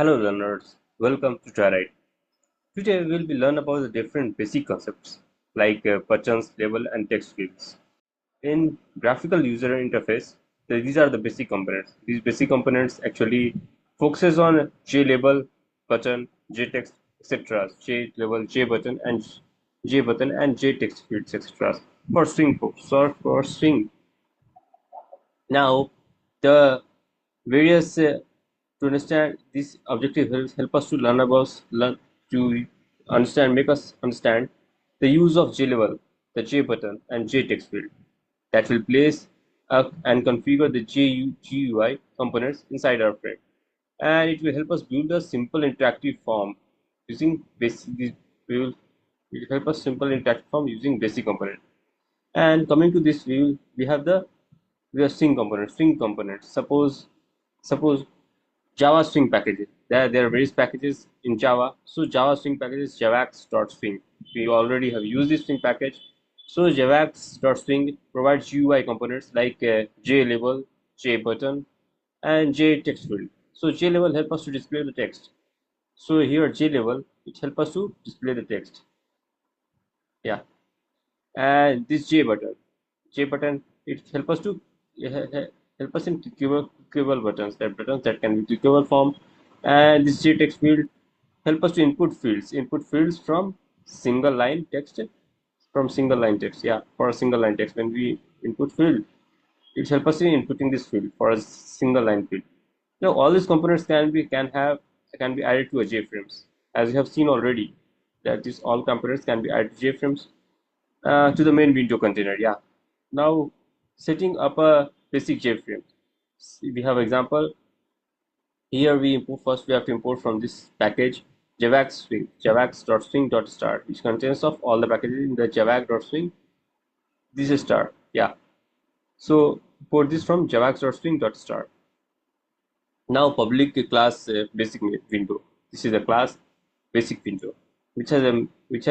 Hello learners, welcome to TryWrite. Today we will be learn about the different basic concepts like buttons, label and text fields. In graphical user interface, these are the basic components. These basic components actually focuses on JLabel, button, JText, etc. JLabel, JButton and JTextField, etc. For Swing for Swing. Now the various to understand this objective help us to learn to understand make us understand the use of JLabel, the JButton and JTextField that will place and configure the GUI components inside our frame, and it will help us build a simple interactive form using basic. We will it will help us simple interactive form using basic component. And coming to this, we have the we have string components. Suppose Java Swing packages. There are various packages in Java. So Java Swing packages javax.swing. We already have used this Swing package. So javax.swing provides GUI components like JLabel, JButton, and JTextField. So JLabel help us to display the text. So here JLabel it help us to display the text. Yeah, and this JButton it help us to help us in clickable buttons, that buttons that can be clickable form. And this JText field help us to input fields from single line text, yeah, for a single line text. When we input field, it helps us in inputting this field for a single line field. Now all these components can be added to a JFrames, as you have seen already that these all components can be added to JFrames to the main window container. Yeah. Now setting up a basic JFrame. We have example. Here we import first. We have to import from this package javax.swing.start, which contains of all the packages in the javax.swing. This is start. Yeah. So import this from javax.swing.start. Now public class basic window. This is a class basic window, which has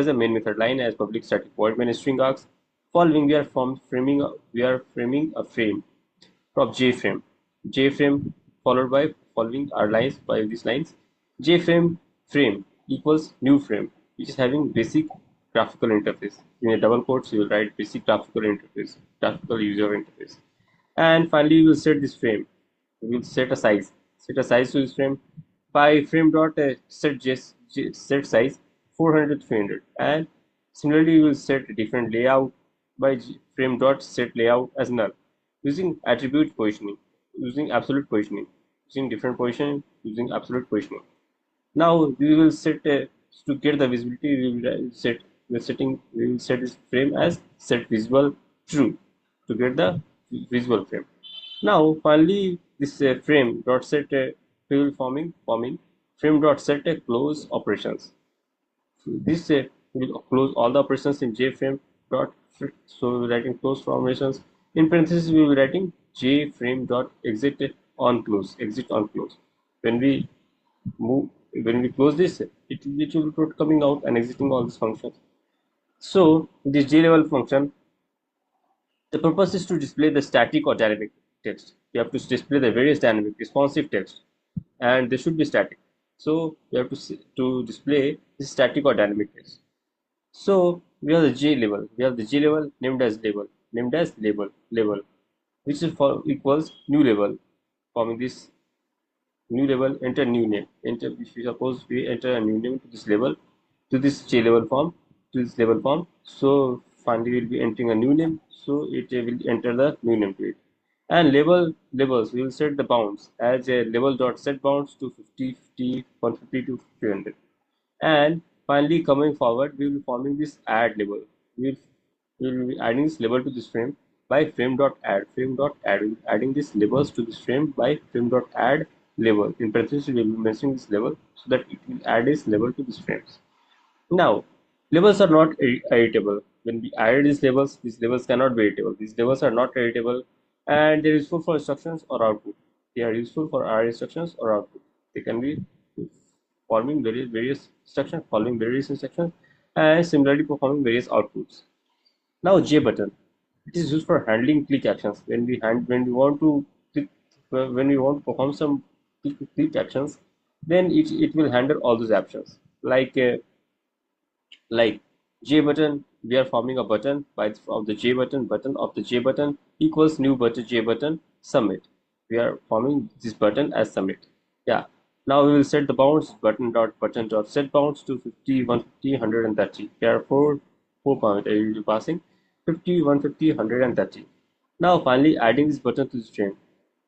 a main method line as public static void main string args. Following we are framing a frame from JFrame followed by following our lines by these lines. JFrame equals new frame, which is having basic graphical interface. In a double quotes, you will write basic graphical user interface. And finally, we will set this frame. We will set a size to this frame by frame dot set size 400 to 300. And similarly, we will set a different layout by frame dot set layout as null using attribute positioning, using absolute positioning, using different position, using absolute positioning. Now we will set to get the visibility. We will set this frame as set visible true to get the visible frame. Now finally this frame dot set field forming frame dot set close operations. So this will close all the operations in JFrame dot. So we will writing close operations. In parentheses we will be writing JFrame dot exit on close. When we close this, it will be coming out and exiting all these functions. So this JLabel function, the purpose is to display the static or dynamic text. You have to display the various dynamic responsive text, and they should be static. So you have to display this static or dynamic text. So we have the JLabel. We have the JLabel named as label, which is for equals new label. Forming this new label, enter new name. Enter, if you suppose we enter a new name to this label, to this JLabel form, So finally we'll be entering a new name. So it will enter the new name to it. And labels, we will set the bounds as a label dot set bounds to 50, 50, 150 to 300. And finally, coming forward, we will be forming this add label. We will be adding this label to this frame by frame dot add. Adding these labels to this frame by frame dot add label. In parentheses, we will be mentioning this label so that it will add this label to these frames. Now, labels are not editable. When we add these labels cannot be editable. These labels are not editable, and they're useful for instructions or output. They are useful for our instructions or output. They can be following various instructions, and similarly performing various outputs. Now JButton, it is used for handling click actions. When we want to perform some click actions, then it will handle all those options like JButton. We are forming a button by of the button of the JButton equals new button JButton submit. We are forming this button as submit. Yeah. Now we will set the bounds button dot set bounds to 50, 150, 130. There are four parameters you will be passing 50, 150, 130. Now finally adding this button to this frame.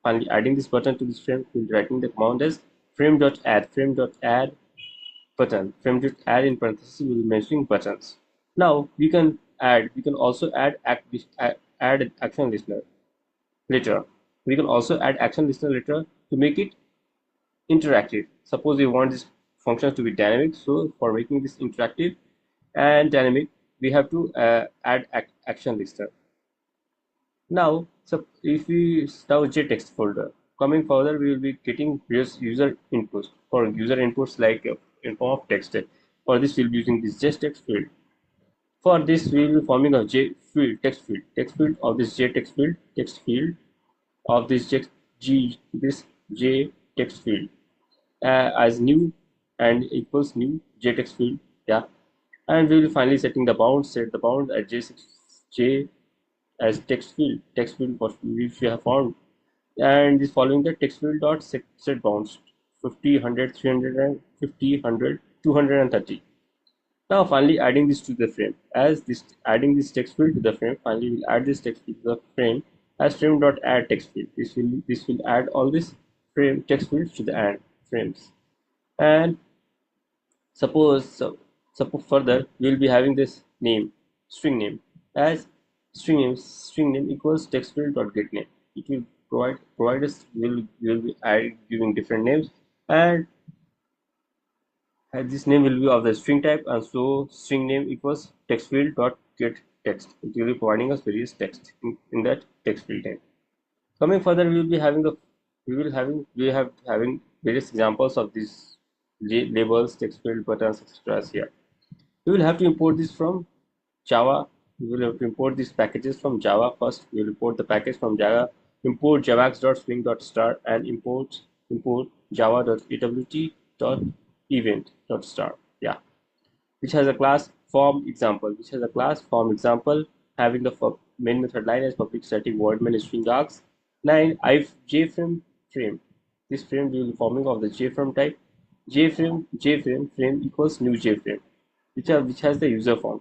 Finally adding this button to this frame, we'll writing the command as frame.add button. Frame dot add in parentheses will be mentioning buttons. Now we can also add action listener later. We can also add action listener later to make it interactive. Suppose we want this function to be dynamic, so for making this interactive and dynamic, we have to add action listener. Now, so if we now JText folder, coming further, we will be getting various user inputs. For user inputs like in form of text. For this, we'll be using this JTextField. For this, we will be forming a J field text field of this JTextField text field of this J text field as new and equals new JTextField. Yeah, and we will finally setting the bounds. Set the bound at J as text field which we have found, and is following the text field dot set bounds 50, 100, 350, 100, 230. Now finally adding this to the frame as this adding this text field to the frame. Finally we'll add this text field to the frame as frame dot add text field. This will add all this frame text fields to the add frames. And suppose further we'll be having this name string name as string name equals text field dot get name. It will provide us will be giving different names, and this name will be of the string type, and so string name equals text field dot get text. It will be providing us various text in that text field type. Coming further, we will be having the we have having various examples of these labels, text field, buttons, etc. here. We will have to import this from Java. We will have to import these packages from Java first. We will import the package from Java. Import javax.swing.star and import java.awt.event.star. Yeah, which has a class form example. Having the main method line as public static void main string args. 9 if jframe. This frame will be forming of the jframe type. Frame equals new jframe, which has the user form.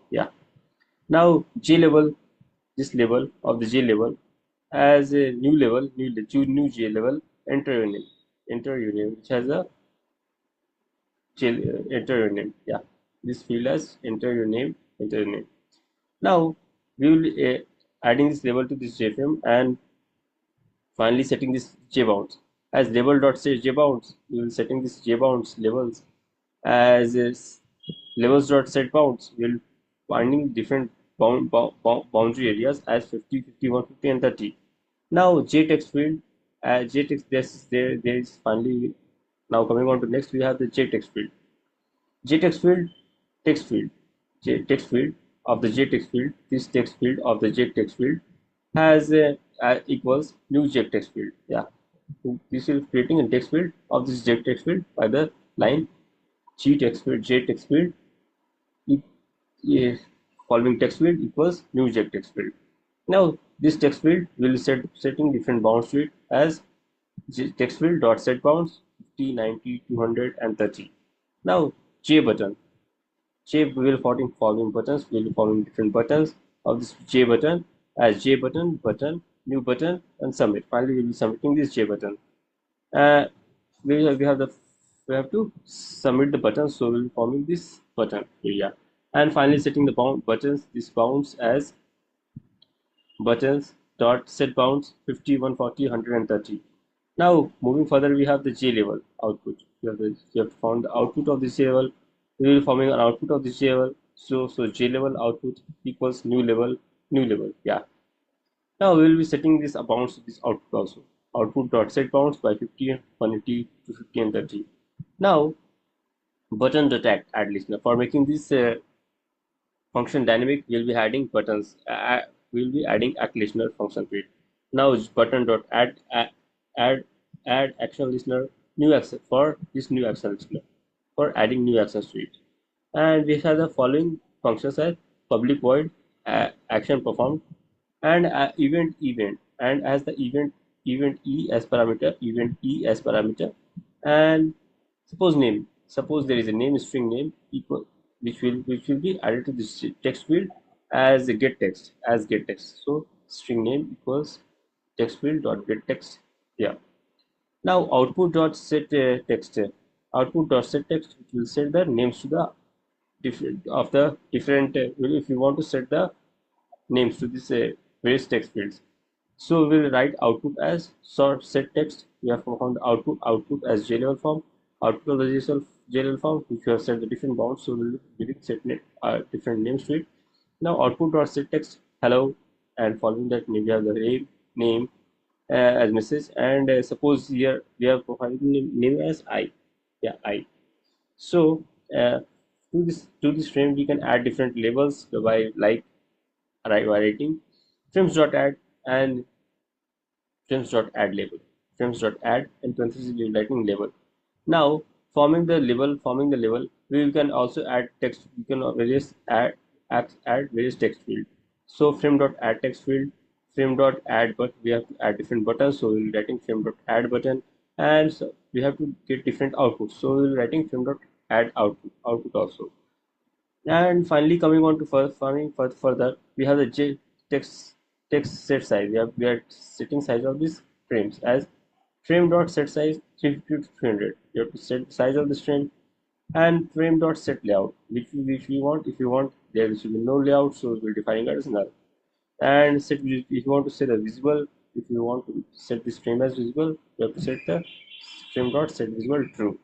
Yeah. Now JLabel, this label of the JLabel as a new JLabel. Enter your name, which has a enter your name. Yeah, this field as enter your name. Now we will be adding this label to this JFrame and finally setting this JBounds as label.set JBounds. We will setting this JBounds labels as is levels.set bounds. We will finding different boundary areas as 50, 51, 50, and 30. Now JTextField, there is finally. Now coming on to next, we have the JTextField. JTextField text field. Text field of the JTextField. This text field of the JTextField has equals new JTextField. Yeah, so this is creating a text field of this JTextField by the line JTextField following text field equals new JTextField. Now this text field will setting different bounds to it as text field dot set bounds 50, 90, 200, and 30. Now JButton. Will following buttons. Will be following different buttons of this JButton as JButton, button, new button, and submit. Finally, we'll be submitting this JButton. We have to submit the button, so we'll be forming this button area. And finally, setting the buttons. This bounds as buttons dot set bounds 50, 140, 130. Now moving further, we have the JLabel output. You have found the output of this JLabel. We will be forming an output of this JLabel. So JLabel output equals new label. Yeah. Now we will be setting this bounds to this output also. Output dot set bounds by 50, 180, 250, and 30. Now button dot add listener. For making this function dynamic, we'll be adding buttons. We'll be adding add listener function to it. Now button dot add add action listener, new action for this new action listener, for adding new actions to it. And we have the following functions as public void action performed and event and as the event e as parameter and suppose there is a name string name equal which will be added to this text field as a get text. So string name equals text field dot get text. Yeah. Now output dot set text output dot set text, which will set the names to the different of the different if you want to set the names to this various text fields. So we'll write output as sort set text. We have found output as JLabel form, output of the JLabel form, which we have set the different bounds. So we'll give it set different names to it. Now output dot set text hello, and following that we have the name as message, and suppose here we have provided name as I. Yeah, I. So to this frame we can add different labels by like writing frames.add and frames.add label, frames.add and parentheses writing label. Now forming the label, we can also add text. We can various add various text field. So frame.add text field, frame.add, but we have to add different buttons. So we'll writing frame.add button, and so we have to get different outputs. So we'll writing frame.add output also. And finally, coming on to further, we have the text set size. We are setting size of these frames as frame dot set size 350 to 300. You have to set the size of this frame and frame dot set layout, which we want. If you want, there should be no layout, so we'll define it as null. And set if you want to set a visible. If you want to set this frame as visible, you have to set the frame dot set visible true.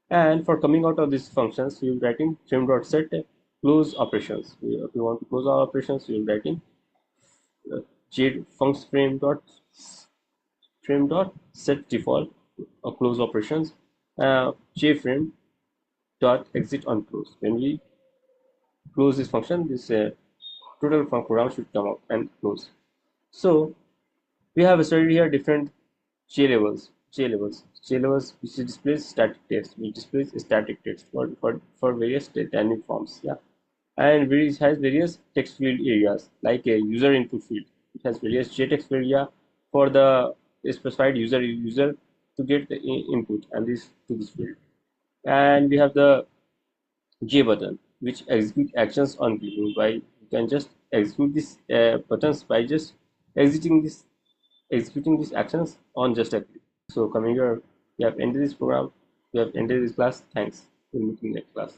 And for coming out of these functions, we will writing frame.set close operations. If you want to close our operations, we will writing function frame.set default close operations jframe dot exit on close. When we close this function, this total program should come out and close. So we have studied here different JLabels, which displays static text, which displays static text for various dynamic forms. Yeah, and it has various text field areas like a user input field. It has various JTextField area for the specified user to get the input and this to this field. And we have the JButton, which execute actions on clicking. By you can just execute these buttons by just exiting this executing these actions on just a click. So coming here, we have ended this program. We have ended this class. Thanks. We'll meet in the next class.